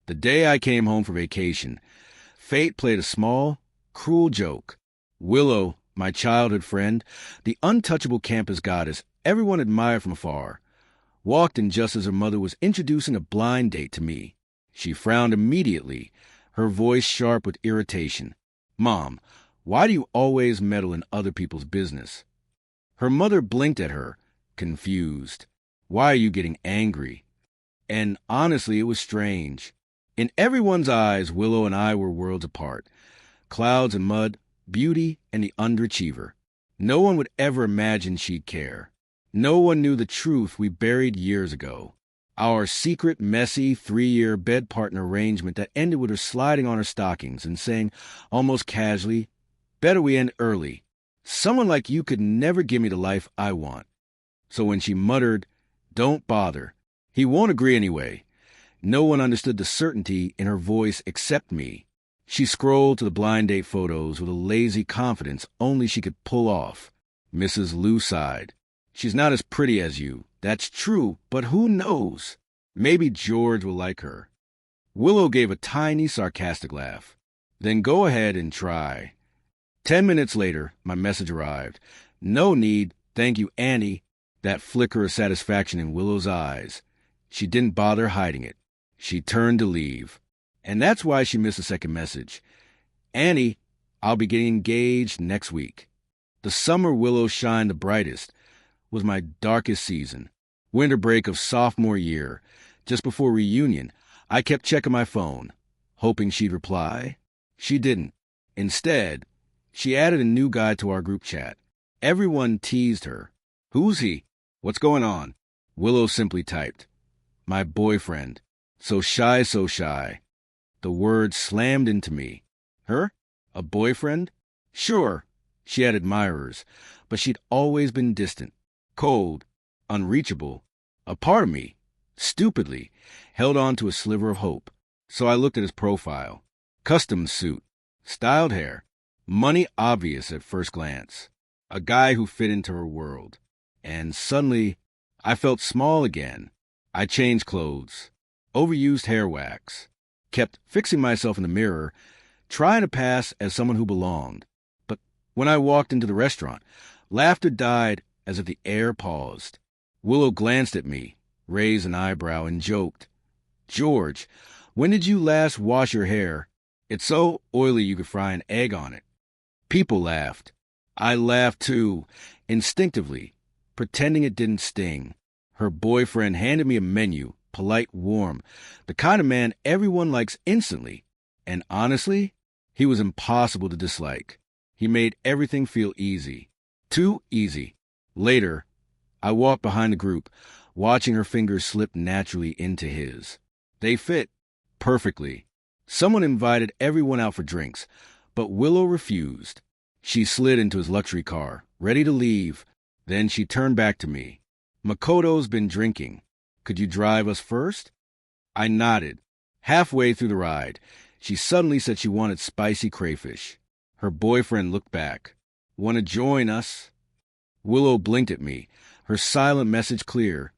The day I came home from vacation, fate played a small, cruel joke. Willow, my childhood friend, the untouchable campus goddess everyone admired from afar, walked in just as her mother was introducing a blind date to me. She frowned immediately, her voice sharp with irritation. "Mom, why do you always meddle in other people's business?" Her mother blinked at her, confused. "Why are you getting angry?" And honestly, it was strange. In everyone's eyes, Willow and I were worlds apart. Clouds and mud, beauty and the underachiever. No one would ever imagine she'd care. No one knew the truth we buried years ago. Our secret, messy, 3-year bed partner arrangement that ended with her sliding on her stockings and saying, almost casually, "Better we end early. Someone like you could never give me the life I want." So when she muttered, "Don't bother. He won't agree anyway," no one understood the certainty in her voice except me. She scrolled to the blind date photos with a lazy confidence only she could pull off. Mrs. Liu sighed. "She's not as pretty as you. That's true, but who knows? Maybe George will like her." Willow gave a tiny, sarcastic laugh. "Then go ahead and try." 10 minutes later, my message arrived. "No need, thank you, Annie." That flicker of satisfaction in Willow's eyes. She didn't bother hiding it. She turned to leave. And that's why she missed the second message. "Annie, I'll be getting engaged next week." The summer Willow shined the brightest was my darkest season. Winter break of sophomore year. Just before reunion, I kept checking my phone, hoping she'd reply. She didn't. Instead, she added a new guy to our group chat. Everyone teased her. "Who's he? What's going on?" Willow simply typed, "My boyfriend." So shy, so shy. The word slammed into me. Her? A boyfriend? Sure, she had admirers, but she'd always been distant, cold, unreachable. A part of me, stupidly, held on to a sliver of hope. So I looked at his profile. Custom suit, styled hair, money obvious at first glance. A guy who fit into her world. And suddenly, I felt small again. I changed clothes, overused hair wax, kept fixing myself in the mirror, trying to pass as someone who belonged. But when I walked into the restaurant, laughter died as if the air paused. Willow glanced at me, raised an eyebrow, and joked, "George, when did you last wash your hair? It's so oily you could fry an egg on it." People laughed. I laughed too, instinctively, pretending it didn't sting. Her boyfriend handed me a menu, polite, warm, the kind of man everyone likes instantly. And honestly, he was impossible to dislike. He made everything feel easy. Too easy. Later, I walked behind the group, watching her fingers slip naturally into his. They fit perfectly. Someone invited everyone out for drinks, but Willow refused. She slid into his luxury car, ready to leave. Then she turned back to me. "Makoto's been drinking. Could you drive us first?" I nodded. Halfway through the ride, she suddenly said she wanted spicy crayfish. Her boyfriend looked back. "Want to join us?" Willow blinked at me, her silent message clear.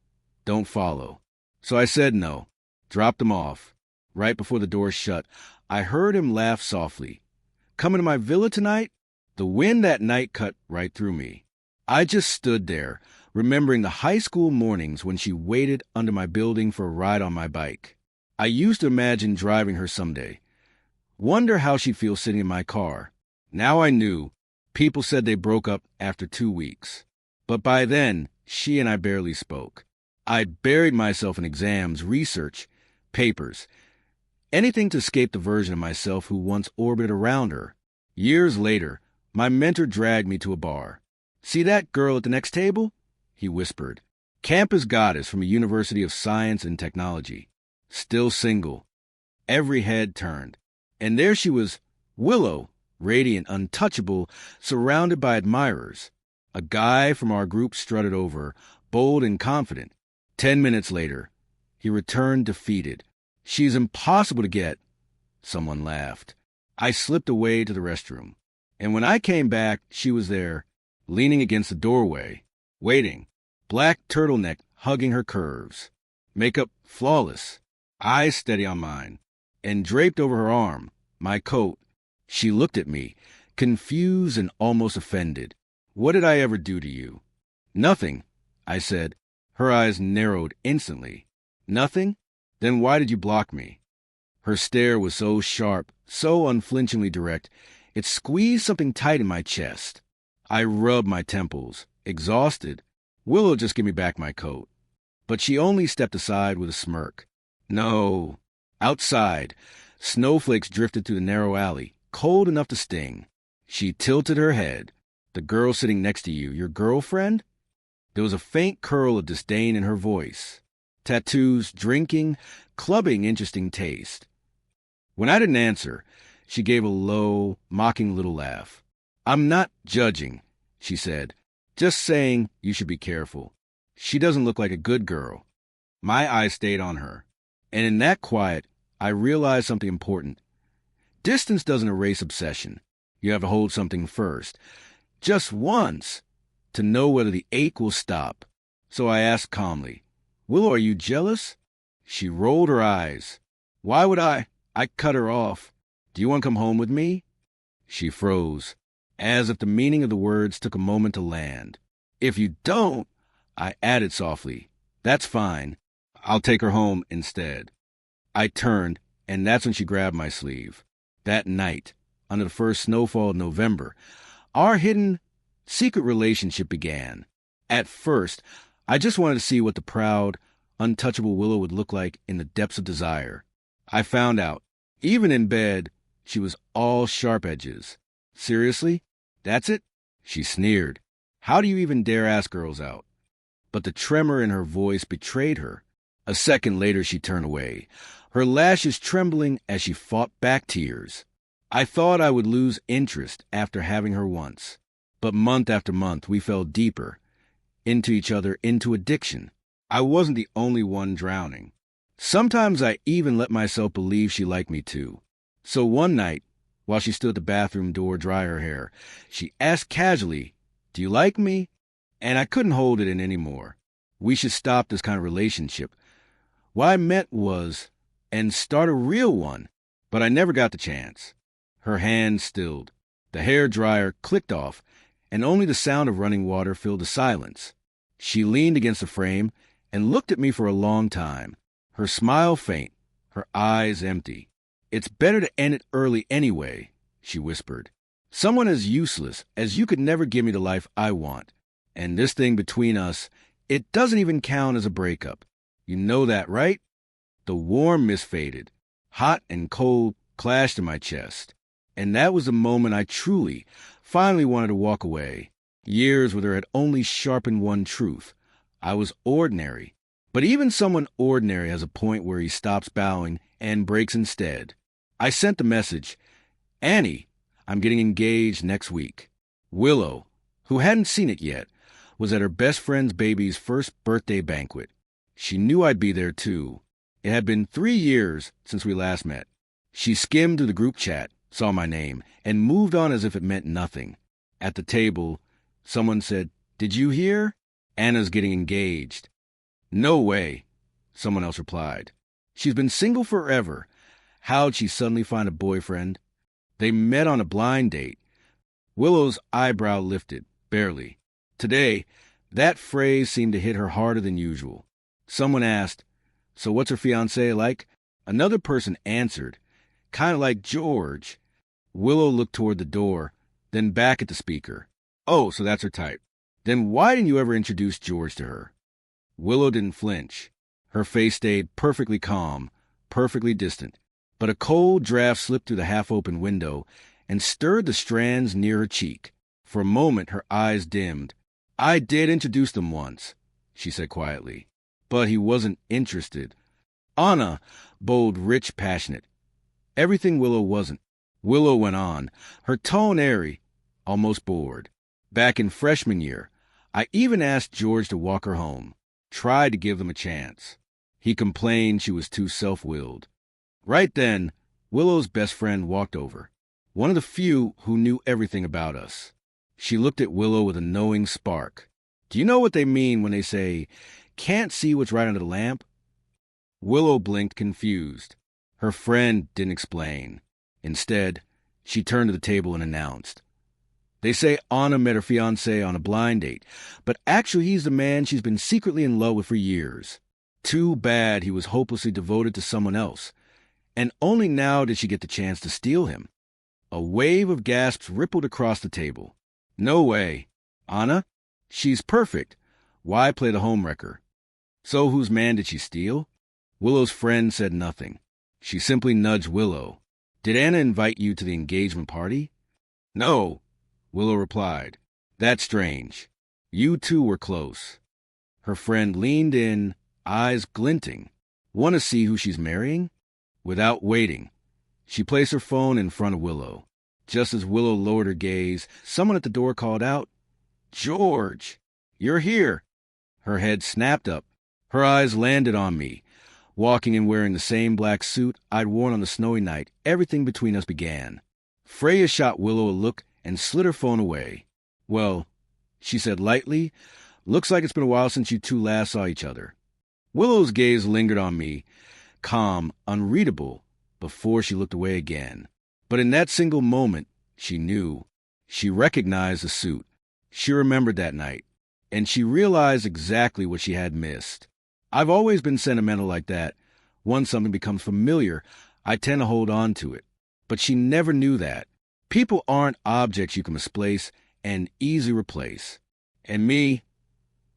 "Don't follow." So I said no, dropped him off. Right before the door shut, I heard him laugh softly. "Coming to my villa tonight?" The wind that night cut right through me. I just stood there, remembering the high school mornings when she waited under my building for a ride on my bike. I used to imagine driving her someday. Wonder how she'd feel sitting in my car. Now I knew. People said they broke up after 2 weeks. But by then, she and I barely spoke. I'd buried myself in exams, research, papers. Anything to escape the version of myself who once orbited around her. Years later, my mentor dragged me to a bar. "See that girl at the next table?" he whispered. Campus goddess from a university of science and technology. Still single. Every head turned. And there she was, Willow, radiant, untouchable, surrounded by admirers. A guy from our group strutted over, bold and confident. 10 minutes later, he returned defeated. "She's impossible to get." Someone laughed. I slipped away to the restroom. And when I came back, she was there, leaning against the doorway, waiting, black turtleneck hugging her curves. Makeup flawless, eyes steady on mine. and draped over her arm, my coat. She looked at me, confused and almost offended. What did I ever do to you? Nothing, I said. Her eyes narrowed instantly. Nothing? Then why did you block me? Her stare was so sharp, so unflinchingly direct, it squeezed something tight in my chest. I rubbed my temples, exhausted. Willow, just give me back my coat. But she only stepped aside with a smirk. No. Outside, snowflakes drifted through the narrow alley, cold enough to sting. She tilted her head. The girl sitting next to you, your girlfriend? There was a faint curl of disdain in her voice. Tattoos, drinking, clubbing, interesting taste. When I didn't answer, she gave a low, mocking little laugh. I'm not judging, she said. Just saying you should be careful. She doesn't look like a good girl. My eyes stayed on her. And in that quiet, I realized something important. Distance doesn't erase obsession. You have to hold something first. Just once, to know whether the ache will stop. So I asked calmly, Willow, are you jealous? She rolled her eyes. Why would I? I cut her off. Do you want to come home with me? She froze, as if the meaning of the words took a moment to land. If you don't, I added softly, that's fine. I'll take her home instead. I turned, and that's when she grabbed my sleeve. That night, under the first snowfall of November, our hidden, secret relationship began. At first, I just wanted to see what the proud, untouchable Willow would look like in the depths of desire. I found out, even in bed, she was all sharp edges. Seriously? That's it? She sneered. How do you even dare ask girls out? But the tremor in her voice betrayed her. A second later, she turned away, her lashes trembling as she fought back tears. I thought I would lose interest after having her once. But month after month, we fell deeper into each other, into addiction. I wasn't the only one drowning. Sometimes I even let myself believe she liked me too. So one night, while she stood at the bathroom door drying her hair, she asked casually, do you like me? And I couldn't hold it in anymore. We should stop this kind of relationship. What I meant was, and start a real one, but I never got the chance. Her hand stilled. The hair dryer clicked off, and only the sound of running water filled the silence. She leaned against the frame and looked at me for a long time, her smile faint, her eyes empty. It's better to end it early anyway, she whispered. Someone as useless as you could never give me the life I want. And this thing between us, it doesn't even count as a breakup. You know that, right? The warm mist faded. Hot and cold clashed in my chest. And that was the moment I truly, finally wanted to walk away. Years with her had only sharpened one truth. I was ordinary. But even someone ordinary has a point where he stops bowing and breaks instead. I sent the message, Annie, I'm getting engaged next week. Willow, who hadn't seen it yet, was at her best friend's baby's first birthday banquet. She knew I'd be there too. It had been 3 years since we last met. She skimmed through the group chat, saw my name, and moved on as if it meant nothing. At the table, someone said, Did you hear? Anna's getting engaged. No way, someone else replied. She's been single forever. How'd she suddenly find a boyfriend? They met on a blind date. Willow's eyebrow lifted, barely. Today, that phrase seemed to hit her harder than usual. Someone asked, So what's her fiancé like? Another person answered, Kind of like George. Willow looked toward the door, then back at the speaker. Oh, so that's her type. Then why didn't you ever introduce George to her? Willow didn't flinch. Her face stayed perfectly calm, perfectly distant. But a cold draft slipped through the half-open window and stirred the strands near her cheek. For a moment, her eyes dimmed. I did introduce them once, she said quietly. But he wasn't interested. Anna, bold, rich, passionate. Everything Willow wasn't. Willow went on, her tone airy, almost bored. Back in freshman year, I even asked George to walk her home. Tried to give them a chance. He complained she was too self-willed. Right then, Willow's best friend walked over, one of the few who knew everything about us. She looked at Willow with a knowing spark. Do you know what they mean when they say, can't see what's right under the lamp? Willow blinked confused. Her friend didn't explain. Instead, she turned to the table and announced, "They say Anna met her fiancé on a blind date, but actually he's the man she's been secretly in love with for years. Too bad he was hopelessly devoted to someone else. And only now did she get the chance to steal him." A wave of gasps rippled across the table. "No way. Anna? She's perfect. Why play the homewrecker?" "So whose man did she steal?" Willow's friend said nothing. She simply nudged Willow. "Did Anna invite you to the engagement party?" "No," Willow replied. "That's strange. You two were close." Her friend leaned in, eyes glinting. "Want to see who she's marrying?" Without waiting, she placed her phone in front of Willow. Just as Willow lowered her gaze, someone at the door called out, "George, you're here." Her head snapped up. Her eyes landed on me. Walking and wearing the same black suit I'd worn on the snowy night, everything between us began. Freya shot Willow a look and slid her phone away. "Well," she said lightly, "looks like it's been a while since you two last saw each other." Willow's gaze lingered on me, calm, unreadable, before she looked away again. But in that single moment, she knew. She recognized the suit. She remembered that night. And she realized exactly what she had missed. I've always been sentimental like that. Once something becomes familiar, I tend to hold on to it. But she never knew that. People aren't objects you can misplace and easily replace. And me,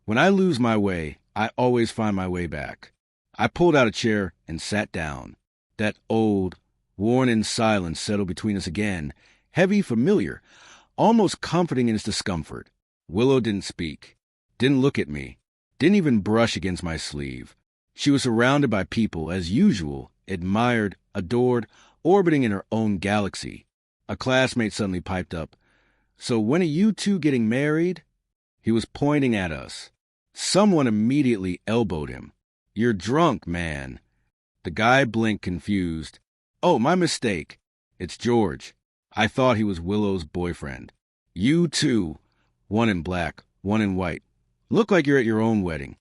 when I lose my way, I always find my way back. I pulled out a chair and sat down. That old, worn-in silence settled between us again, heavy, familiar, almost comforting in its discomfort. Willow didn't speak, didn't look at me, didn't even brush against my sleeve. She was surrounded by people, as usual, admired, adored, orbiting in her own galaxy. A classmate suddenly piped up, "So when are you two getting married?" He was pointing at us. Someone immediately elbowed him. "You're drunk, man." The guy blinked, confused. "Oh, my mistake. It's George. I thought he was Willow's boyfriend." "You two," one in black, one in white, "look like you're at your own wedding."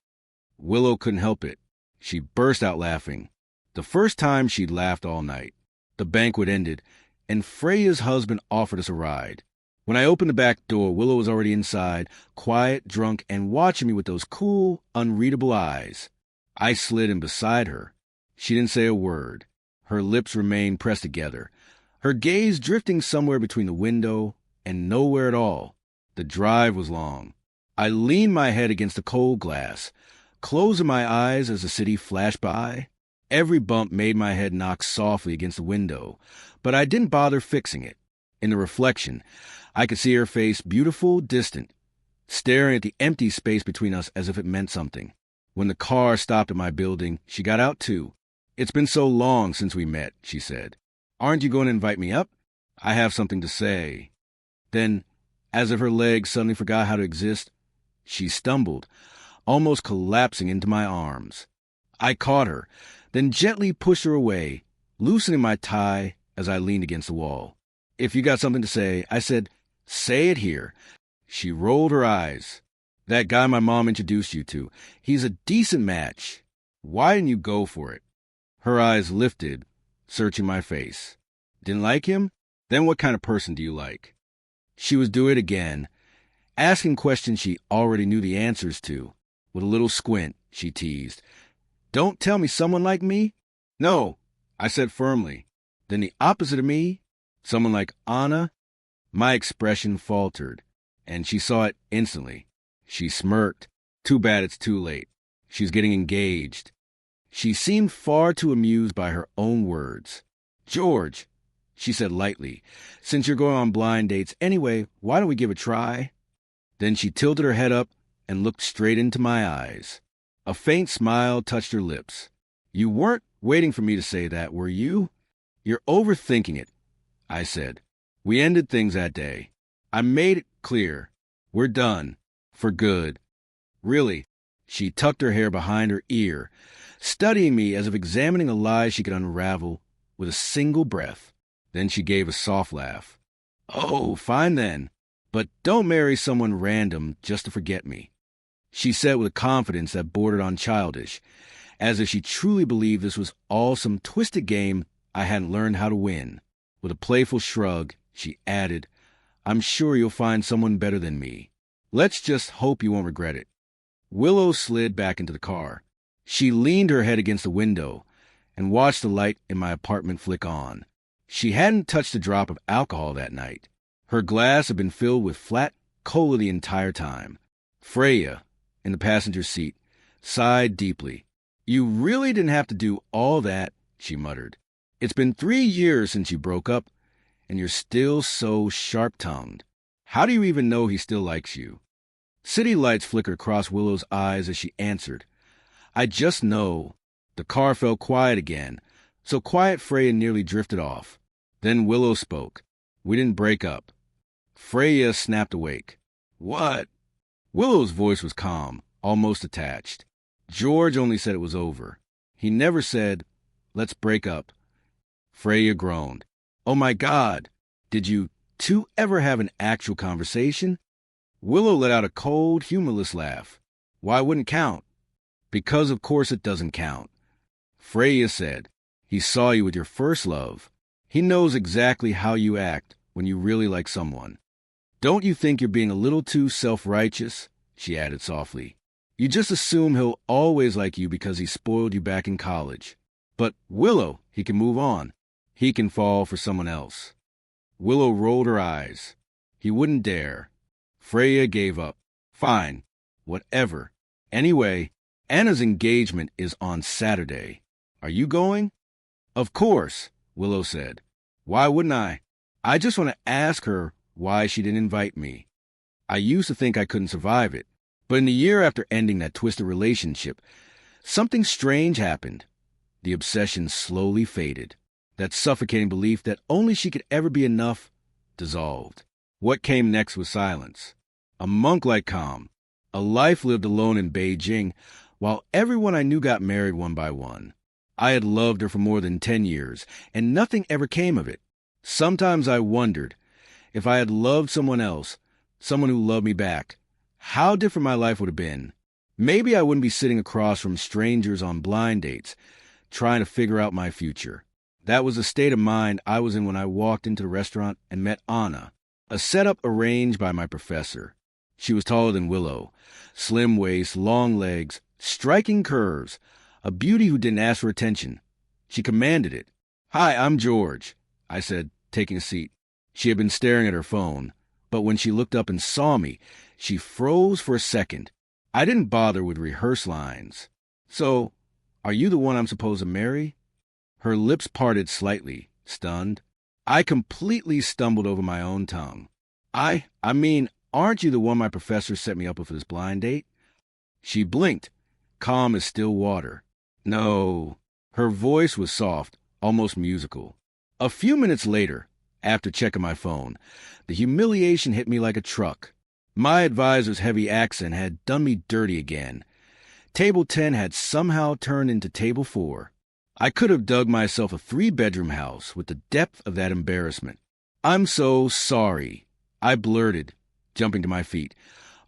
Willow couldn't help it. She burst out laughing. The first time she'd laughed all night. The banquet ended, and Freya's husband offered us a ride. When I opened the back door, Willow was already inside, quiet, drunk, and watching me with those cool, unreadable eyes. I slid in beside her. She didn't say a word. Her lips remained pressed together, her gaze drifting somewhere between the window and nowhere at all. The drive was long. I leaned my head against the cold glass, closing my eyes as the city flashed by. Every bump made my head knock softly against the window, but I didn't bother fixing it. In the reflection, I could see her face, beautiful, distant, staring at the empty space between us as if it meant something. When the car stopped at my building, she got out too. "It's been so long since we met," she said. "Aren't you going to invite me up? I have something to say." Then, as if her legs suddenly forgot how to exist, she stumbled, almost collapsing into my arms. I caught her, then gently pushed her away, loosening my tie as I leaned against the wall. "If you got something to say," I said, "say it here." She rolled her eyes. "That guy my mom introduced you to, he's a decent match. Why didn't you go for it?" Her eyes lifted, searching my face. "Didn't like him? Then what kind of person do you like?" She was doing it again, asking questions she already knew the answers to. With a little squint, she teased, "Don't tell me someone like me." "No," I said firmly. "Then the opposite of me? Someone like Anna?" My expression faltered, and she saw it instantly. She smirked. "Too bad it's too late. She's getting engaged." She seemed far too amused by her own words. "George," she said lightly, "since you're going on blind dates anyway, why don't we give it a try?" Then she tilted her head up and looked straight into my eyes. A faint smile touched her lips. "You weren't waiting for me to say that, were you?" "You're overthinking it," I said. "We ended things that day. I made it clear. We're done. For good." "Really?" She tucked her hair behind her ear, studying me as if examining a lie she could unravel with a single breath. Then she gave a soft laugh. "Oh, fine then. But don't marry someone random just to forget me," she said with a confidence that bordered on childish, as if she truly believed this was all some twisted game I hadn't learned how to win. With a playful shrug, she added, I'm sure you'll find someone better than me. Let's just hope you won't regret it. Willow slid back into the car. She leaned her head against the window and watched the light in my apartment flick on. She hadn't touched a drop of alcohol that night. Her glass had been filled with flat cola the entire time. Freya, in the passenger seat, sighed deeply. You really didn't have to do all that, she muttered. It's been 3 years since you broke up, and you're still so sharp-tongued. How do you even know he still likes you? City lights flickered across Willow's eyes as she answered. I just know. The car fell quiet again, so quiet Freya nearly drifted off. Then Willow spoke. We didn't break up. Freya snapped awake. What? Willow's voice was calm, almost detached. George only said it was over. He never said, let's break up. Freya groaned. Oh my God! Did you two ever have an actual conversation? Willow let out a cold, humorless laugh. Why wouldn't count? Because of course it doesn't count. Freya said, he saw you with your first love. He knows exactly how you act when you really like someone. Don't you think you're being a little too self-righteous? She added softly. You just assume he'll always like you because he spoiled you back in college. But Willow, he can move on. He can fall for someone else. Willow rolled her eyes. He wouldn't dare. Freya gave up. Fine. Whatever. Anyway, Anna's engagement is on Saturday. Are you going? Of course, Willow said. Why wouldn't I? I just want to ask her why she didn't invite me. I used to think I couldn't survive it, but in the year after ending that twisted relationship, something strange happened. The obsession slowly faded. That suffocating belief that only she could ever be enough dissolved. What came next was silence. A monk-like calm. A life lived alone in Beijing, while everyone I knew got married one by one. I had loved her for more than 10 years, and nothing ever came of it. Sometimes I wondered, if I had loved someone else, someone who loved me back, how different my life would have been. Maybe I wouldn't be sitting across from strangers on blind dates, trying to figure out my future. That was the state of mind I was in when I walked into the restaurant and met Anna, a setup arranged by my professor. She was taller than Willow, slim waist, long legs, striking curves, a beauty who didn't ask for attention. She commanded it. Hi, I'm George, I said, taking a seat. She had been staring at her phone, but when she looked up and saw me, she froze for a second. I didn't bother with rehearsed lines. So, are you the one I'm supposed to marry? Her lips parted slightly, stunned. I completely stumbled over my own tongue. I mean, aren't you the one my professor set me up with for this blind date? She blinked, calm as still water. No. Her voice was soft, almost musical. A few minutes later, after checking my phone, the humiliation hit me like a truck. My advisor's heavy accent had done me dirty again. Table 10 had somehow turned into Table 4. I could have dug myself a 3-bedroom house with the depth of that embarrassment. I'm so sorry, I blurted, jumping to my feet,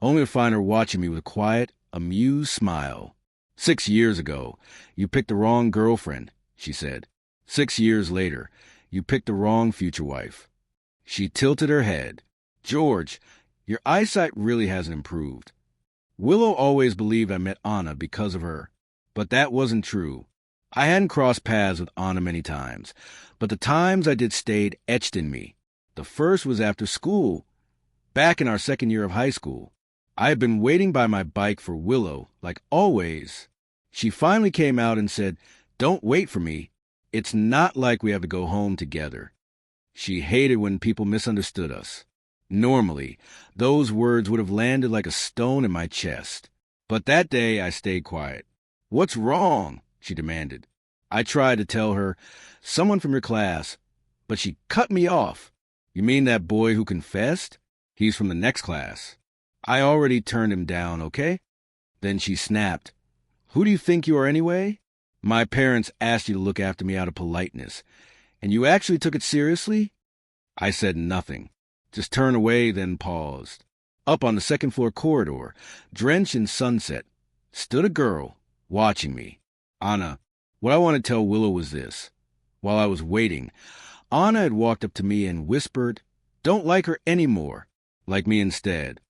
only to find her watching me with a quiet, amused smile. 6 years ago, you picked the wrong girlfriend, she said. 6 years later, you picked the wrong future wife. She tilted her head. George, your eyesight really hasn't improved. Willow always believed I met Anna because of her, but that wasn't true. I hadn't crossed paths with Anna many times, but the times I did stayed etched in me. The first was after school, back in our second year of high school. I had been waiting by my bike for Willow, like always. She finally came out and said, Don't wait for me. It's not like we have to go home together. She hated when people misunderstood us. Normally, those words would have landed like a stone in my chest. But that day I stayed quiet. What's wrong? She demanded. I tried to tell her, someone from your class, but she cut me off. You mean that boy who confessed? He's from the next class. I already turned him down, okay? Then she snapped. Who do you think you are anyway? My parents asked you to look after me out of politeness, and you actually took it seriously? I said nothing, just turned away, then paused. Up on the second-floor corridor, drenched in sunset, stood a girl, watching me. Anna, what I want to tell Willow was this. While I was waiting, Anna had walked up to me and whispered, "Don't like her anymore. Like me instead."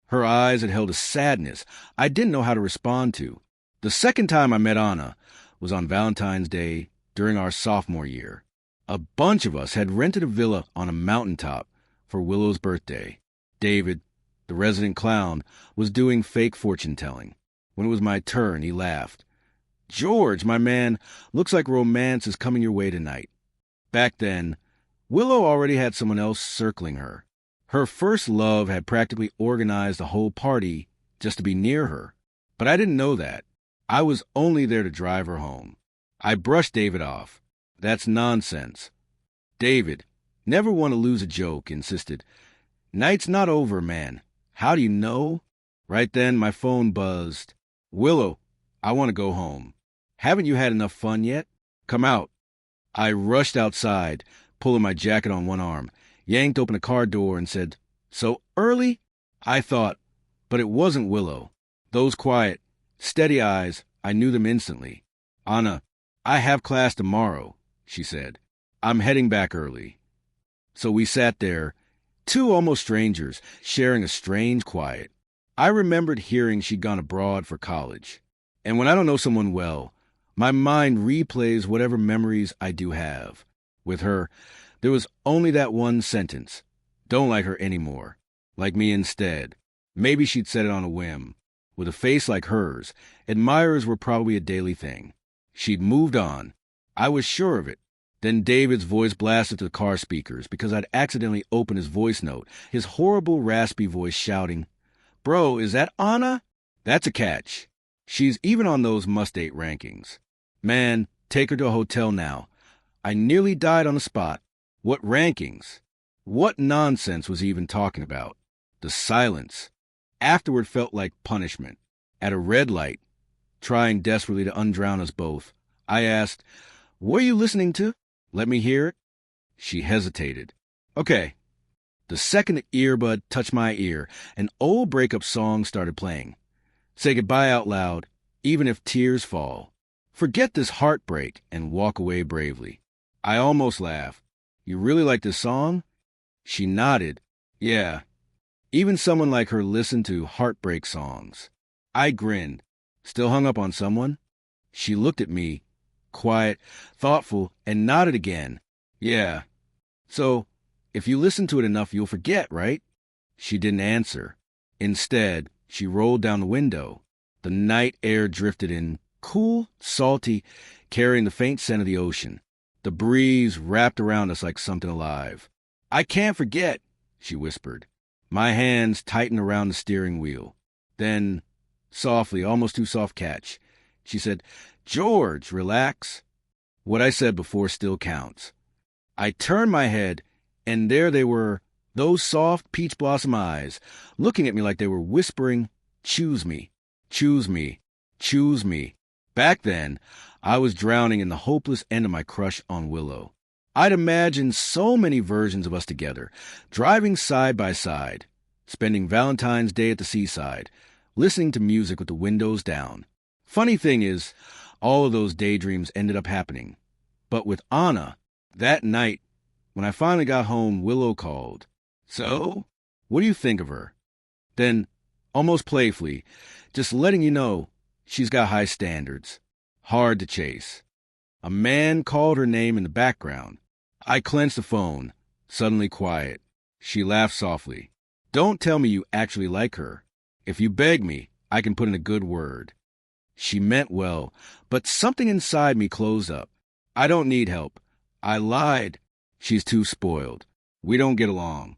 Her eyes had held a sadness I didn't know how to respond to. The second time I met Anna was on Valentine's Day during our sophomore year. A bunch of us had rented a villa on a mountaintop for Willow's birthday. David, the resident clown, was doing fake fortune-telling. When it was my turn, he laughed. "George, my man, looks like romance is coming your way tonight." Back then, Willow already had someone else circling her. Her first love had practically organized the whole party just to be near her. But I didn't know that. I was only there to drive her home. I brushed David off. "That's nonsense." David, never one to lose a joke, insisted, "Night's not over, man. How do you know?" Right then, my phone buzzed. "Willow, I want to go home." "Haven't you had enough fun yet? Come out." I rushed outside, pulling my jacket on one arm, yanked open a car door and said, "So early?" I thought, but it wasn't Willow. Those quiet, steady eyes, I knew them instantly. "Anna, I have class tomorrow," she said. "I'm heading back early." So we sat there, two almost strangers, sharing a strange quiet. I remembered hearing she'd gone abroad for college. And when I don't know someone well, my mind replays whatever memories I do have. With her, there was only that one sentence. "Don't like her anymore. Like me instead." Maybe she'd said it on a whim. With a face like hers, admirers were probably a daily thing. She'd moved on. I was sure of it. Then David's voice blasted to the car speakers because I'd accidentally opened his voice note, his horrible, raspy voice shouting, "Bro, is that Anna? That's a catch. She's even on those must-date rankings. Man, take her to a hotel now." I nearly died on the spot. What rankings? What nonsense was he even talking about? The silence. Afterward felt like punishment. At a red light, trying desperately to undrown us both, I asked, "What are you listening to? Let me hear it." She hesitated. "Okay." The second the earbud touched my ear, an old breakup song started playing. Say goodbye out loud, even if tears fall. Forget this heartbreak and walk away bravely. I almost laughed. "You really like this song?" She nodded. "Yeah. Even someone like her listened to heartbreak songs." I grinned. "Still hung up on someone?" She looked at me, quiet, thoughtful, and nodded again. "Yeah. So, if you listen to it enough, you'll forget, right?" She didn't answer. Instead, she rolled down the window. The night air drifted in, cool, salty, carrying the faint scent of the ocean. The breeze wrapped around us like something alive. "I can't forget," she whispered. My hands tightened around the steering wheel. Then, softly, almost too soft catch, she said, "George, relax." What I said before still counts. I turned my head, and there they were, those soft peach blossom eyes, looking at me like they were whispering, "Choose me, choose me, choose me." Back then, I was drowning in the hopeless end of my crush on Willow. I'd imagined so many versions of us together, driving side by side, spending Valentine's Day at the seaside, listening to music with the windows down. Funny thing is, all of those daydreams ended up happening. But with Anna, that night, when I finally got home, Willow called. "So, what do you think of her?" Then, almost playfully, "Just letting you know, she's got high standards. Hard to chase." A man called her name in the background. I clenched the phone, suddenly quiet. She laughed softly. "Don't tell me you actually like her. If you beg me, I can put in a good word." She meant well, but something inside me closed up. "I don't need help. I lied. She's too spoiled. We don't get along."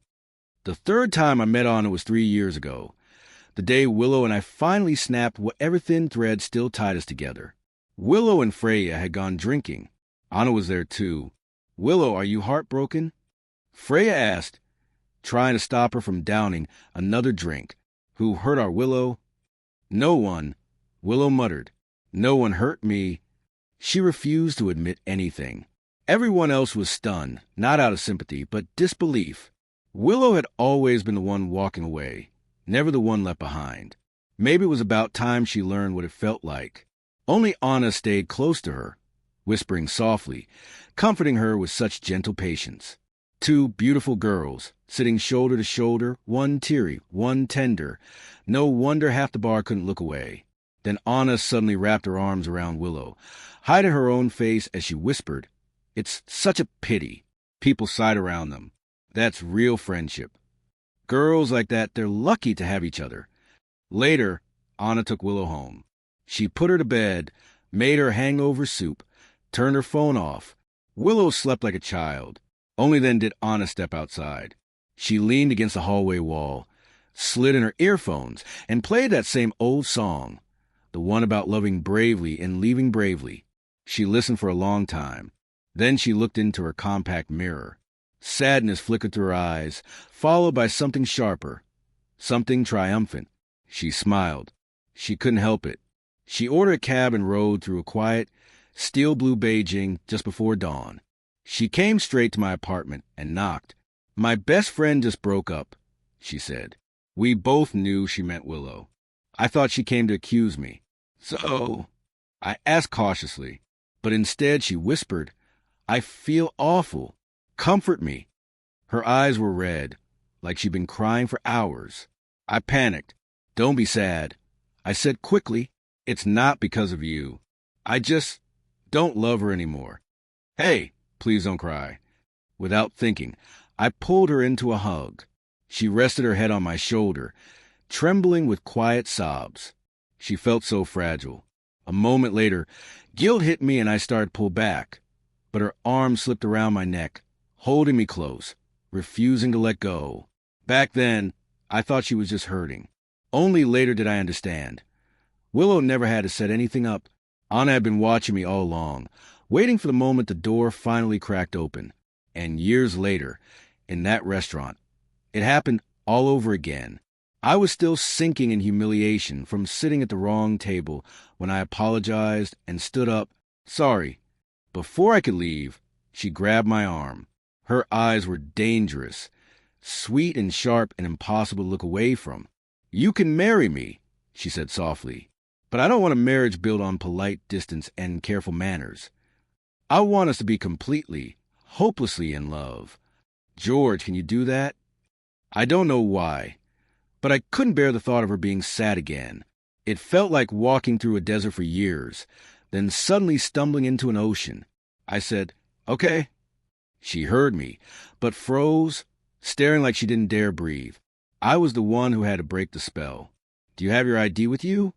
The third time I met Anna was 3 years ago. The day Willow and I finally snapped whatever thin thread still tied us together. Willow and Freya had gone drinking. Anna was there too. "Willow, are you heartbroken?" Freya asked, trying to stop her from downing another drink. "Who hurt our Willow?" "No one," Willow muttered. "No one hurt me." She refused to admit anything. Everyone else was stunned, not out of sympathy, but disbelief. Willow had always been the one walking away, never the one left behind. Maybe it was about time she learned what it felt like. Only Anna stayed close to her. whispering softly, comforting her with such gentle patience. Two beautiful girls, sitting shoulder to shoulder, one teary, one tender. No wonder half the bar couldn't look away. Then Anna suddenly wrapped her arms around Willow, hiding her own face as she whispered, "It's such a pity. People sighed around them. That's real friendship. Girls like that, they're lucky to have each other." Later, Anna took Willow home. She put her to bed, made her hangover soup, turned her phone off. Willow slept like a child. Only then did Anna step outside. She leaned against the hallway wall, slid in her earphones, and played that same old song, the one about loving bravely and leaving bravely. She listened for a long time. Then she looked into her compact mirror. Sadness flickered through her eyes, followed by something sharper, something triumphant. She smiled. She couldn't help it. She ordered a cab and rode through a quiet, steel blue Beijing just before dawn. She came straight to my apartment and knocked. "My best friend just broke up," she said. We both knew she meant Willow. I thought she came to accuse me. "So?" I asked cautiously, but instead she whispered, "I feel awful. Comfort me." Her eyes were red, like she'd been crying for hours. I panicked. "Don't be sad." I said quickly, "It's not because of you. I just don't love her anymore." "Hey, please don't cry." Without thinking, I pulled her into a hug. She rested her head on my shoulder, trembling with quiet sobs. She felt so fragile. A moment later, guilt hit me and I started to pull back, but her arms slipped around my neck, holding me close, refusing to let go. Back then, I thought she was just hurting. Only later did I understand. Willow never had to set anything up. Anna had been watching me all along, waiting for the moment the door finally cracked open. And years later, in that restaurant, it happened all over again. I was still sinking in humiliation from sitting at the wrong table when I apologized and stood up. "Sorry." Before I could leave, she grabbed my arm. Her eyes were dangerous, sweet and sharp and impossible to look away from. "You can marry me," she said softly, "but I don't want a marriage built on polite distance and careful manners. I want us to be completely, hopelessly in love. George, can you do that?" I don't know why, but I couldn't bear the thought of her being sad again. It felt like walking through a desert for years, then suddenly stumbling into an ocean. I said, "Okay." She heard me, but froze, staring like she didn't dare breathe. I was the one who had to break the spell. "Do you have your ID with you?"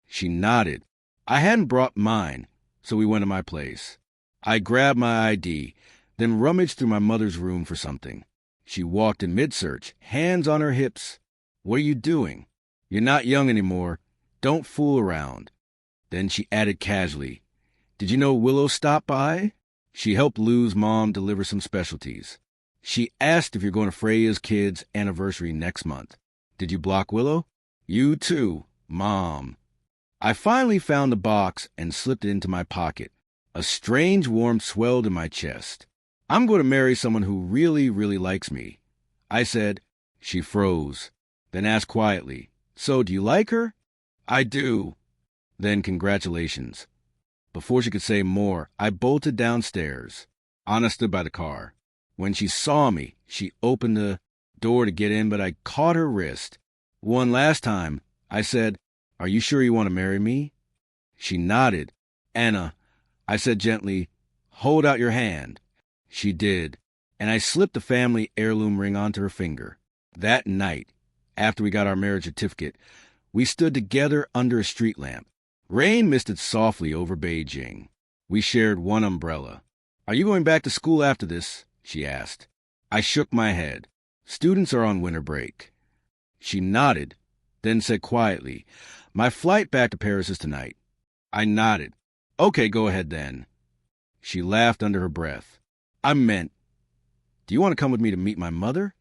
She nodded. I hadn't brought mine, so we went to my place. I grabbed my ID, then rummaged through my mother's room for something. She walked in mid-search, hands on her hips. "What are you doing? You're not young anymore. Don't fool around." Then she added casually, "Did you know Willow stopped by?" She helped Lou's mom deliver some specialties. She asked if you're going to Freya's kid's anniversary next month. "Did you block Willow?" "You too, Mom." I finally found the box and slipped it into my pocket. A strange warmth swelled in my chest. "I'm going to marry someone who really, really likes me," I said. She froze, then asked quietly, "So, do you like her?" "I do." "Then congratulations." Before she could say more, I bolted downstairs. Anna stood by the car. When she saw me, she opened the door to get in, but I caught her wrist. "One last time," I said, "are you sure you want to marry me?" She nodded. "Anna," I said gently, "hold out your hand." She did, and I slipped the family heirloom ring onto her finger. That night, after we got our marriage certificate, we stood together under a street lamp. Rain misted softly over Beijing. We shared one umbrella. "Are you going back to school after this?" she asked. I shook my head. "Students are on winter break." She nodded, then said quietly, "My flight back to Paris is tonight." I nodded. "Okay, go ahead then." She laughed under her breath. I meant, "Do you want to come with me to meet my mother?"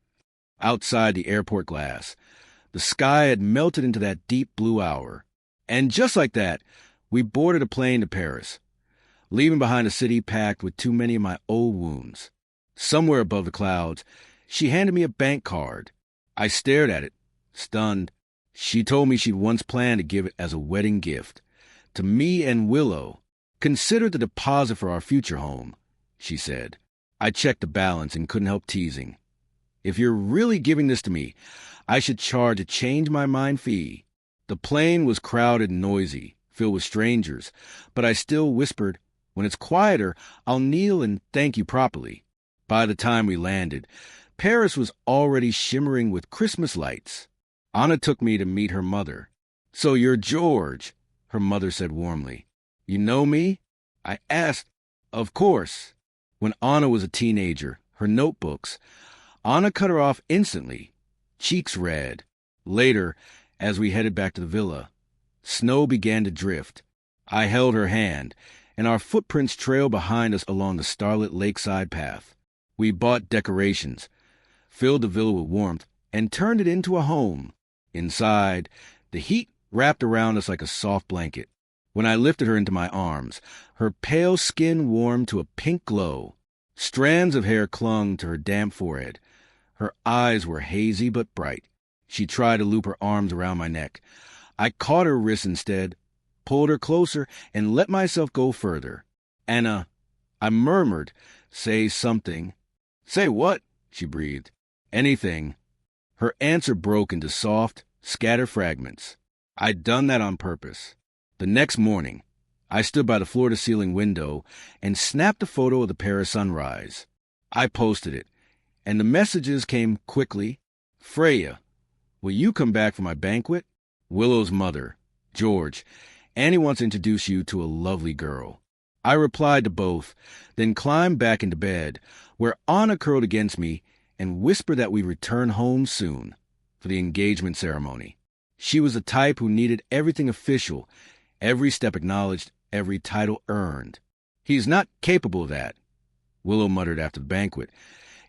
Outside the airport glass, the sky had melted into that deep blue hour. And just like that, we boarded a plane to Paris, leaving behind a city packed with too many of my old wounds. Somewhere above the clouds, she handed me a bank card. I stared at it, stunned. She told me she'd once planned to give it as a wedding gift to me and Willow. Consider the deposit for our future home, she said. I checked the balance and couldn't help teasing. If you're really giving this to me, I should charge a change my mind fee. The plane was crowded and noisy, filled with strangers, but I still whispered, when it's quieter, I'll kneel and thank you properly. By the time we landed, Paris was already shimmering with Christmas lights. Anna took me to meet her mother. So you're George, her mother said warmly. You know me? I asked. Of course. When Anna was a teenager, her notebooks, Anna cut her off instantly, cheeks red. Later, as we headed back to the villa, snow began to drift. I held her hand, and our footprints trailed behind us along the starlit lakeside path. We bought decorations, filled the villa with warmth, and turned it into a home. Inside, the heat wrapped around us like a soft blanket. When I lifted her into my arms, her pale skin warmed to a pink glow. Strands of hair clung to her damp forehead. Her eyes were hazy but bright. She tried to loop her arms around my neck. I caught her wrist instead, pulled her closer, and let myself go further. Anna, I murmured, say something. Say what? She breathed. Anything. Her answer broke into soft, scattered fragments. I'd done that on purpose. The next morning, I stood by the floor-to-ceiling window and snapped a photo of the Paris sunrise. I posted it, and the messages came quickly. Freya, will you come back for my banquet? Willow's mother, George, Annie wants to introduce you to a lovely girl. I replied to both, then climbed back into bed, where Anna curled against me and whispered that we return home soon for the engagement ceremony. She was the type who needed everything official, every step acknowledged, every title earned. He's not capable of that, Willow muttered after the banquet,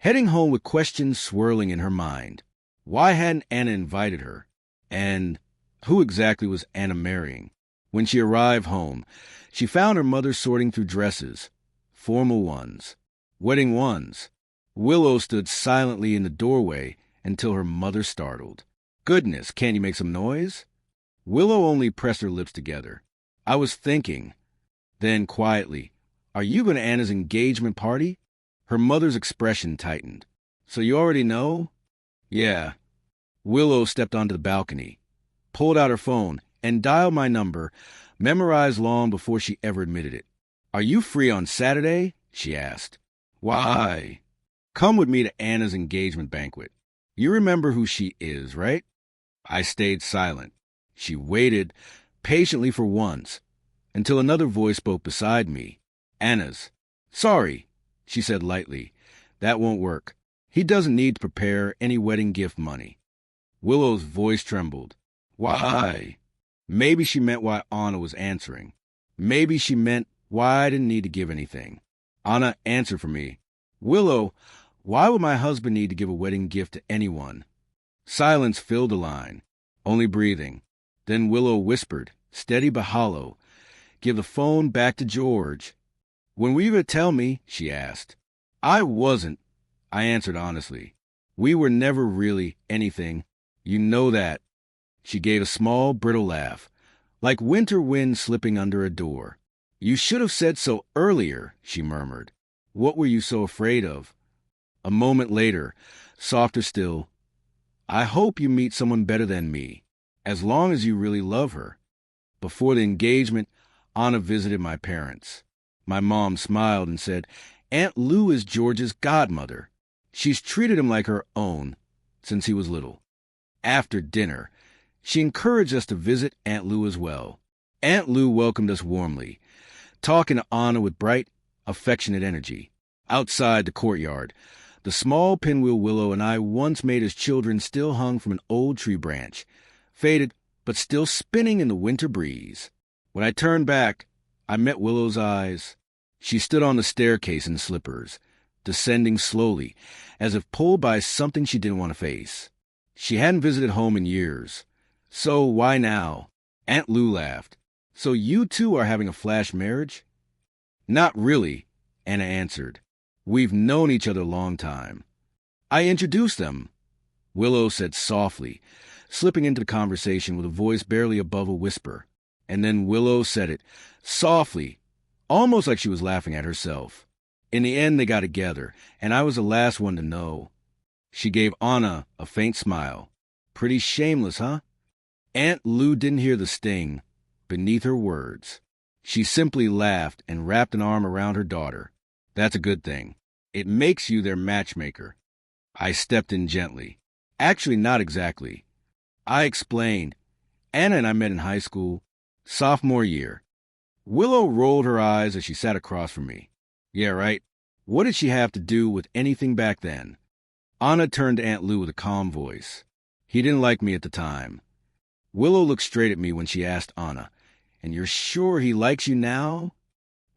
heading home with questions swirling in her mind. Why hadn't Anna invited her? And who exactly was Anna marrying? When she arrived home, she found her mother sorting through dresses, formal ones, wedding ones. Willow stood silently in the doorway until her mother startled. Goodness, can't you make some noise? Willow only pressed her lips together. I was thinking. Then, quietly, are you going to Anna's engagement party? Her mother's expression tightened. So you already know? Yeah. Willow stepped onto the balcony, pulled out her phone, and dialed my number, memorized long before she ever admitted it. Are you free on Saturday? She asked. Why? Come with me to Anna's engagement banquet. You remember who she is, right? I stayed silent. She waited patiently for once, until another voice spoke beside me. Anna's. Sorry, she said lightly. That won't work. He doesn't need to prepare any wedding gift money. Willow's voice trembled. Why? Maybe she meant why Anna was answering. Maybe she meant why I didn't need to give anything. Anna answered for me. Willow, why would my husband need to give a wedding gift to anyone? Silence filled the line, only breathing. Then Willow whispered, steady but hollow, Give the phone back to George. When were you going to tell me? She asked. I wasn't, I answered honestly. We were never really anything. You know that. She gave a small, brittle laugh, like winter wind slipping under a door. You should have said so earlier, she murmured. What were you so afraid of? A moment later, softer still, I hope you meet someone better than me, as long as you really love her. Before the engagement, Anna visited my parents. My mom smiled and said, Aunt Lou is George's godmother. She's treated him like her own since he was little. After dinner, she encouraged us to visit Aunt Lou as well. Aunt Lou welcomed us warmly, talking to Anna with bright, affectionate energy. Outside the courtyard, the small pinwheel Willow and I once made as children still hung from an old tree branch, faded but still spinning in the winter breeze. When I turned back, I met Willow's eyes. She stood on the staircase in slippers, descending slowly, as if pulled by something she didn't want to face. She hadn't visited home in years. So why now? Aunt Lou laughed. So you two are having a flash marriage? Not really, Anna answered. We've known each other a long time. I introduced them, Willow said softly, slipping into the conversation with a voice barely above a whisper. And then Willow said it, softly, almost like she was laughing at herself. In the end, they got together, and I was the last one to know. She gave Anna a faint smile. Pretty shameless, huh? Aunt Lou didn't hear the sting beneath her words. She simply laughed and wrapped an arm around her daughter. That's a good thing. It makes you their matchmaker. I stepped in gently. Actually, not exactly. I explained. Anna and I met in high school, sophomore year. Willow rolled her eyes as she sat across from me. Yeah, right. What did she have to do with anything back then? Anna turned to Aunt Lou with a calm voice. He didn't like me at the time. Willow looked straight at me when she asked Anna, "And you're sure he likes you now?"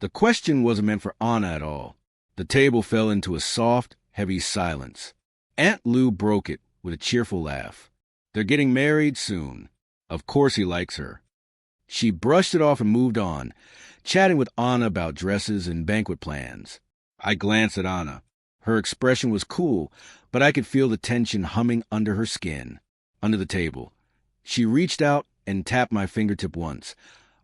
The question wasn't meant for Anna at all. The table fell into a soft, heavy silence. Aunt Lou broke it with a cheerful laugh. They're getting married soon. Of course he likes her. She brushed it off and moved on, chatting with Anna about dresses and banquet plans. I glanced at Anna. Her expression was cool, but I could feel the tension humming under her skin, under the table. She reached out and tapped my fingertip once,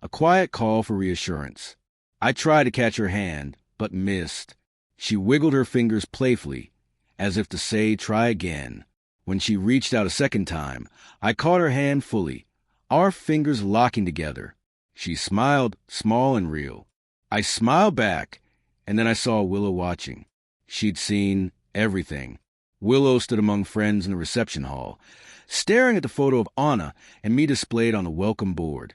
a quiet call for reassurance. I tried to catch her hand, but missed. She wiggled her fingers playfully, as if to say, try again. When she reached out a second time, I caught her hand fully, our fingers locking together. She smiled, small and real. I smiled back, and then I saw Willow watching. She'd seen everything. Willow stood among friends in the reception hall, staring at the photo of Anna and me displayed on the welcome board.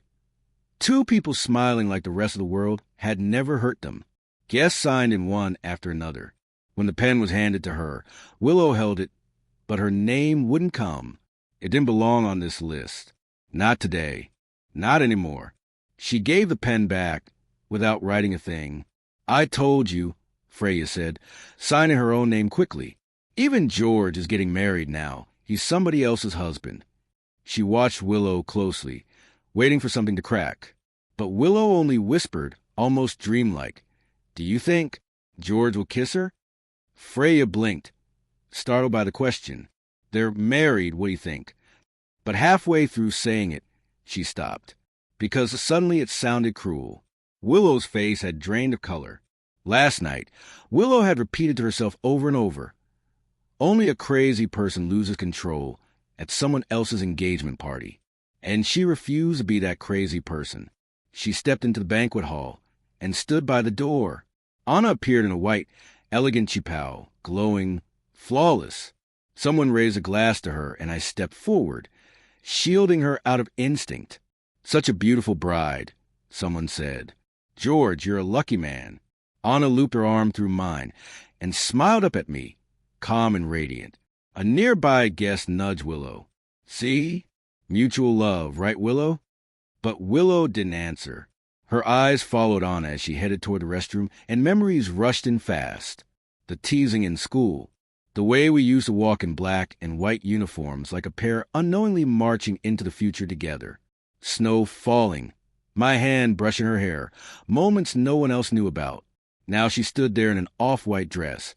Two people smiling like the rest of the world had never hurt them. Guests signed in one after another. When the pen was handed to her, Willow held it, but her name wouldn't come. It didn't belong on this list. Not today. Not anymore. She gave the pen back without writing a thing. "I told you," Freya said, signing her own name quickly. "Even George is getting married now. He's somebody else's husband." She watched Willow closely, waiting for something to crack. But Willow only whispered, almost dreamlike, "Do you think George will kiss her?" Freya blinked, startled by the question. "They're married, what do you think?" But halfway through saying it, she stopped, because suddenly it sounded cruel. Willow's face had drained of color. Last night, Willow had repeated to herself over and over, "Only a crazy person loses control at someone else's engagement party." And she refused to be that crazy person. She stepped into the banquet hall and stood by the door. Anna appeared in a white, elegant chipao, glowing, flawless. Someone raised a glass to her, and I stepped forward, shielding her out of instinct. "Such a beautiful bride," someone said. "George, you're a lucky man." Anna looped her arm through mine and smiled up at me, calm and radiant. A nearby guest nudged Willow. "See? Mutual love, right, Willow?" But Willow didn't answer. Her eyes followed Anna as she headed toward the restroom, and memories rushed in fast. The teasing in school. The way we used to walk in black and white uniforms like a pair unknowingly marching into the future together. Snow falling. My hand brushing her hair. Moments no one else knew about. Now she stood there in an off-white dress.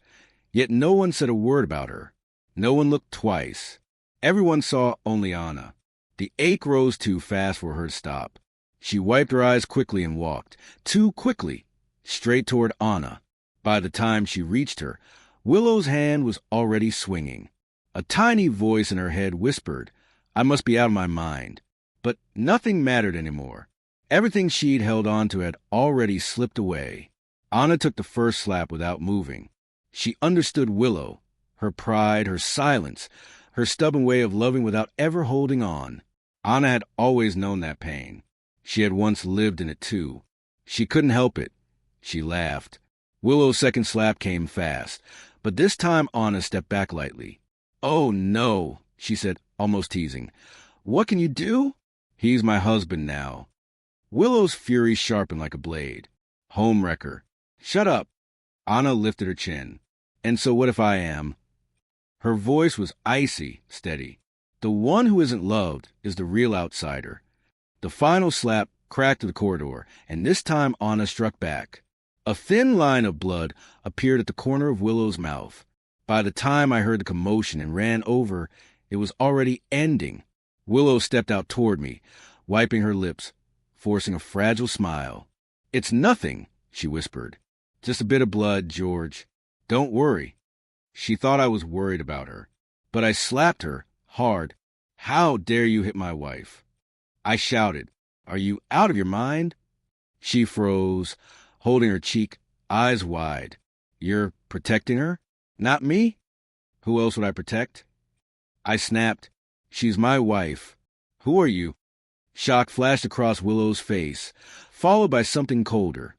Yet no one said a word about her. No one looked twice. Everyone saw only Anna. The ache rose too fast for her to stop. She wiped her eyes quickly and walked, too quickly, straight toward Anna. By the time she reached her, Willow's hand was already swinging. A tiny voice in her head whispered, I must be out of my mind. But nothing mattered anymore. Everything she'd held on to had already slipped away. Anna took the first slap without moving. She understood Willow, her pride, her silence, her stubborn way of loving without ever holding on. Anna had always known that pain. She had once lived in it too. She couldn't help it. She laughed. Willow's second slap came fast, but this time Anna stepped back lightly. "Oh, no," she said, almost teasing. "What can you do?" "He's my husband now." Willow's fury sharpened like a blade. "Homewrecker." "Shut up." Anna lifted her chin. "And so what if I am?" Her voice was icy, steady. The one who isn't loved is the real outsider. The final slap cracked to the corridor, and this time Anna struck back. A thin line of blood appeared at the corner of Willow's mouth. By the time I heard the commotion and ran over, it was already ending. Willow stepped out toward me, wiping her lips, forcing a fragile smile. "It's nothing," she whispered. Just a bit of blood, George. Don't worry. She thought I was worried about her. But I slapped her, hard. How dare you hit my wife? I shouted, Are you out of your mind? She froze, holding her cheek, eyes wide. You're protecting her? Not me? Who else would I protect? I snapped, She's my wife. Who are you? Shock flashed across Willow's face, followed by something colder,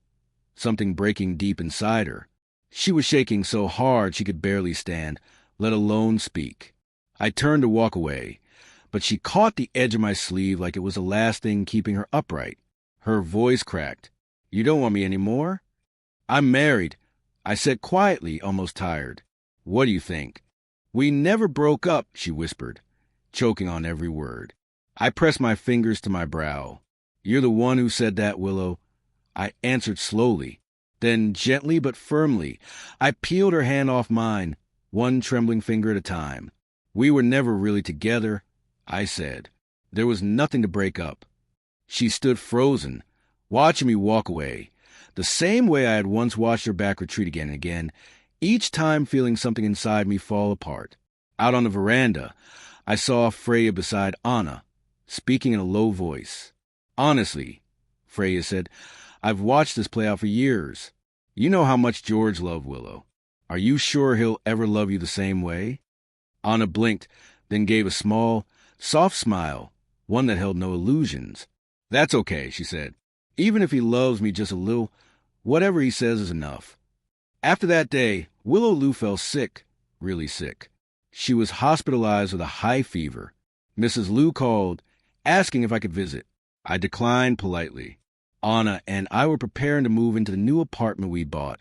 something breaking deep inside her. She was shaking so hard she could barely stand, let alone speak. I turned to walk away, but she caught the edge of my sleeve like it was the last thing keeping her upright. Her voice cracked. You don't want me anymore? I'm married, I said quietly, almost tired. What do you think? We never broke up, she whispered, choking on every word. I pressed my fingers to my brow. You're the one who said that, Willow. I answered slowly. Then, gently but firmly, I peeled her hand off mine, one trembling finger at a time. We were never really together, I said. There was nothing to break up. She stood frozen, watching me walk away, the same way I had once watched her back retreat again and again, each time feeling something inside me fall apart. Out on the veranda, I saw Freya beside Anna, speaking in a low voice. Honestly, Freya said, I've watched this play out for years. You know how much George loved Willow. Are you sure he'll ever love you the same way? Anna blinked, then gave a small, soft smile, one that held no illusions. That's okay, she said. Even if he loves me just a little, whatever he says is enough. After that day, Willow Lou fell sick, really sick. She was hospitalized with a high fever. Mrs. Lou called, asking if I could visit. I declined politely. Anna and I were preparing to move into the new apartment we bought,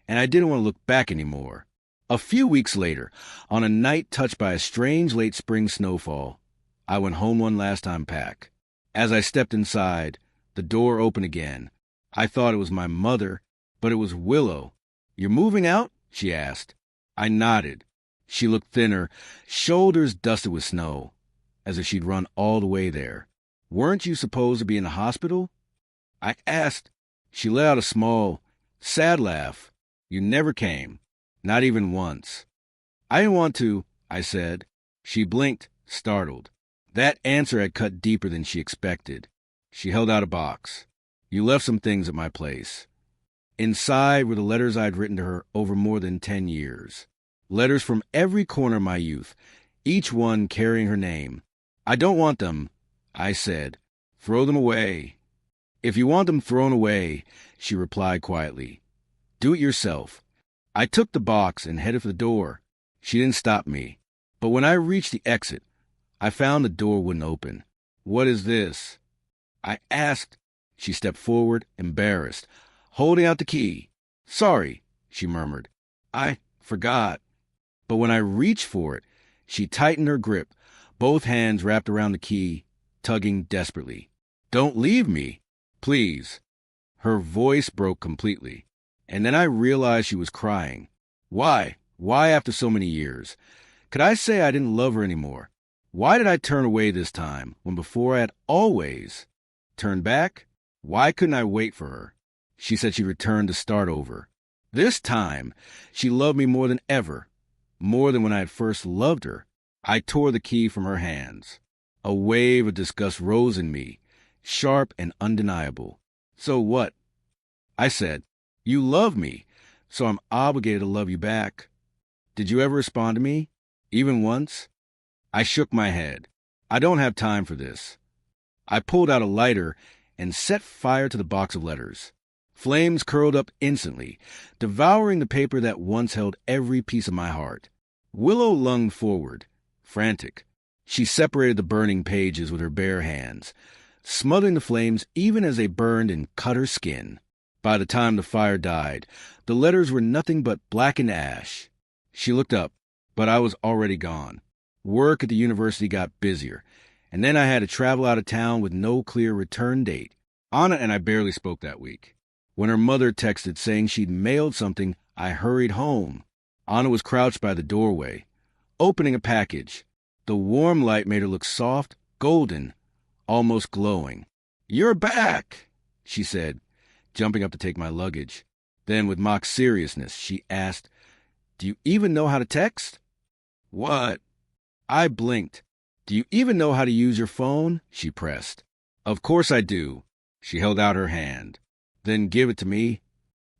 and I didn't want to look back anymore. A few weeks later, on a night touched by a strange late spring snowfall, I went home one last time pack. As I stepped inside, the door opened again. I thought it was my mother, but it was Willow. You're moving out? She asked. I nodded. She looked thinner, shoulders dusted with snow, as if she'd run all the way there. Weren't you supposed to be in the hospital? I asked. She let out a small, sad laugh. You never came. Not even once. I didn't want to, I said. She blinked, startled. That answer had cut deeper than she expected. She held out a box. You left some things at my place. Inside were the letters I'd written to her over more than 10 years. Letters from every corner of my youth, each one carrying her name. I don't want them, I said. Throw them away. If you want them thrown away, she replied quietly. Do it yourself. I took the box and headed for the door. She didn't stop me. But when I reached the exit, I found the door wouldn't open. What is this? I asked. She stepped forward, embarrassed, holding out the key. Sorry, she murmured. I forgot. But when I reached for it, she tightened her grip, both hands wrapped around the key, tugging desperately. Don't leave me, please. Her voice broke completely, and then I realized she was crying. Why? Why after so many years? Could I say I didn't love her anymore? Why did I turn away this time, when before I had always turned back? Why couldn't I wait for her? She said she'd return to start over. This time, she loved me more than ever, more than when I had first loved her. I tore the key from her hands. A wave of disgust rose in me, sharp and undeniable. So what? I said, you love me, so I'm obligated to love you back. Did you ever respond to me? Even once? I shook my head. I don't have time for this. I pulled out a lighter and set fire to the box of letters. Flames curled up instantly, devouring the paper that once held every piece of my heart. Willow lunged forward, frantic. She separated the burning pages with her bare hands, smothering the flames even as they burned and cut her skin. By the time the fire died, the letters were nothing but blackened ash. She looked up, but I was already gone. Work at the university got busier, and then I had to travel out of town with no clear return date. Anna and I barely spoke that week. When her mother texted saying she'd mailed something, I hurried home. Anna was crouched by the doorway, opening a package. The warm light made her look soft, golden, almost glowing. You're back, she said, jumping up to take my luggage. Then, with mock seriousness, she asked, "Do you even know how to text?" "What?" I blinked. "Do you even know how to use your phone?" she pressed. "Of course I do." She held out her hand. "Then give it to me."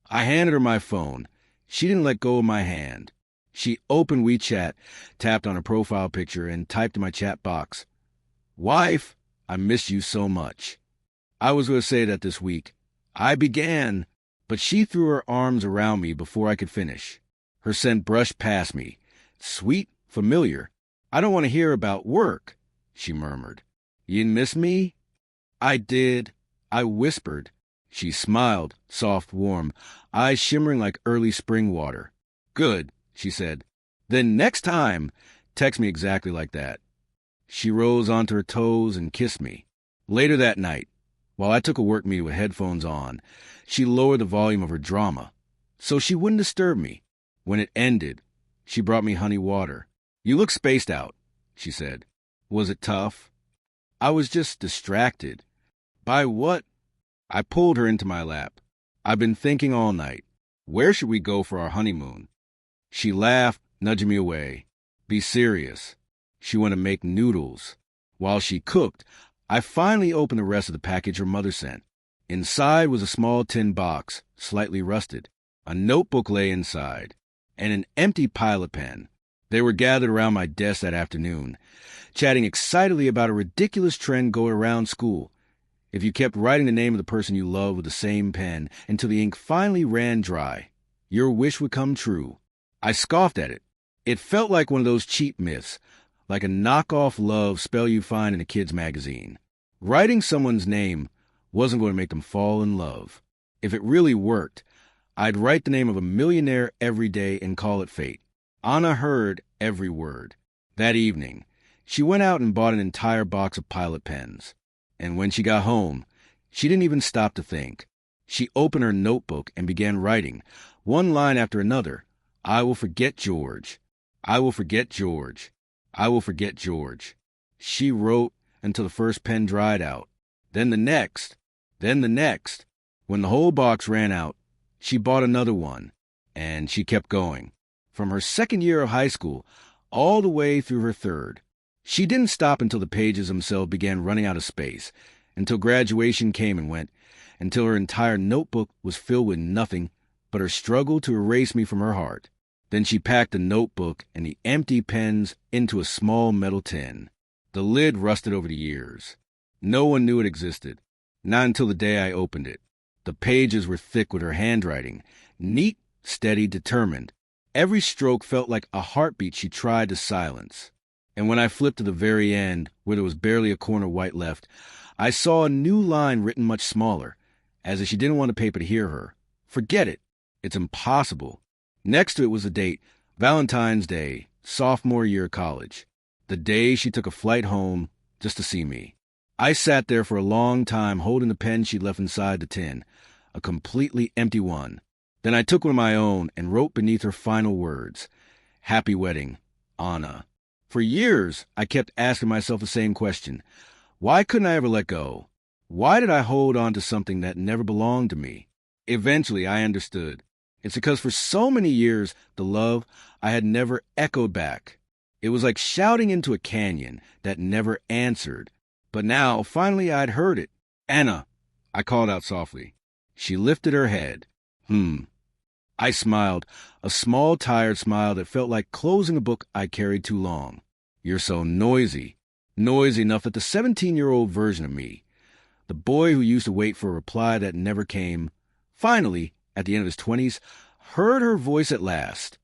I handed her my phone. She didn't let go of my hand. She opened WeChat, tapped on her profile picture, and typed in my chat box, "Wife, I miss you so much." I was going to say that this week. I began, but she threw her arms around me before I could finish. Her scent brushed past me. "Sweet, familiar. I don't want to hear about work," she murmured. "You miss me?" I did. I whispered. She smiled, soft, warm, eyes shimmering like early spring water. "Good," she said. "Then next time, text me exactly like that." She rose onto her toes and kissed me. Later that night, while I took a work meeting with headphones on, she lowered the volume of her drama so she wouldn't disturb me. When it ended, she brought me honey water. "You look spaced out," she said. "Was it tough?" I was just distracted. "By what?" I pulled her into my lap. "I've been thinking all night. Where should we go for our honeymoon?" She laughed, nudging me away. "Be serious." She wanted to make noodles. While she cooked, I finally opened the rest of the package her mother sent. Inside was a small tin box, slightly rusted. A notebook lay inside, and an empty pilot pen. They were gathered around my desk that afternoon, chatting excitedly about a ridiculous trend going around school. If you kept writing the name of the person you loved with the same pen until the ink finally ran dry, your wish would come true. I scoffed at it. It felt like one of those cheap myths, like a knockoff love spell you find in a kid's magazine. Writing someone's name wasn't going to make them fall in love. If it really worked, I'd write the name of a millionaire every day and call it fate. Anna heard every word. That evening, she went out and bought an entire box of pilot pens. And when she got home, she didn't even stop to think. She opened her notebook and began writing, one line after another. "I will forget George. I will forget George. I will forget George." She wrote until the first pen dried out. Then the next. Then the next. When the whole box ran out, she bought another one. And she kept going. From her second year of high school, all the way through her third. She didn't stop until the pages themselves began running out of space, until graduation came and went, until her entire notebook was filled with nothing but her struggle to erase me from her heart. Then she packed the notebook and the empty pens into a small metal tin. The lid rusted over the years. No one knew it existed, not until the day I opened it. The pages were thick with her handwriting, neat, steady, determined. Every stroke felt like a heartbeat she tried to silence. And when I flipped to the very end, where there was barely a corner white left, I saw a new line written much smaller, as if she didn't want the paper to hear her. "Forget it. It's impossible." Next to it was the date, Valentine's Day, sophomore year of college. The day she took a flight home just to see me. I sat there for a long time holding the pen she'd left inside the tin, a completely empty one. Then I took one of my own and wrote beneath her final words, "Happy wedding, Anna." For years, I kept asking myself the same question. Why couldn't I ever let go? Why did I hold on to something that never belonged to me? Eventually, I understood. It's because for so many years, the love I had never echoed back. It was like shouting into a canyon that never answered. But now, finally, I'd heard it. "Anna," I called out softly. She lifted her head. I smiled, a small, tired smile that felt like closing a book I carried too long. "You're so noisy." Noisy enough that the 17-year-old version of me, the boy who used to wait for a reply that never came, finally, at the end of his 20s, heard her voice at last.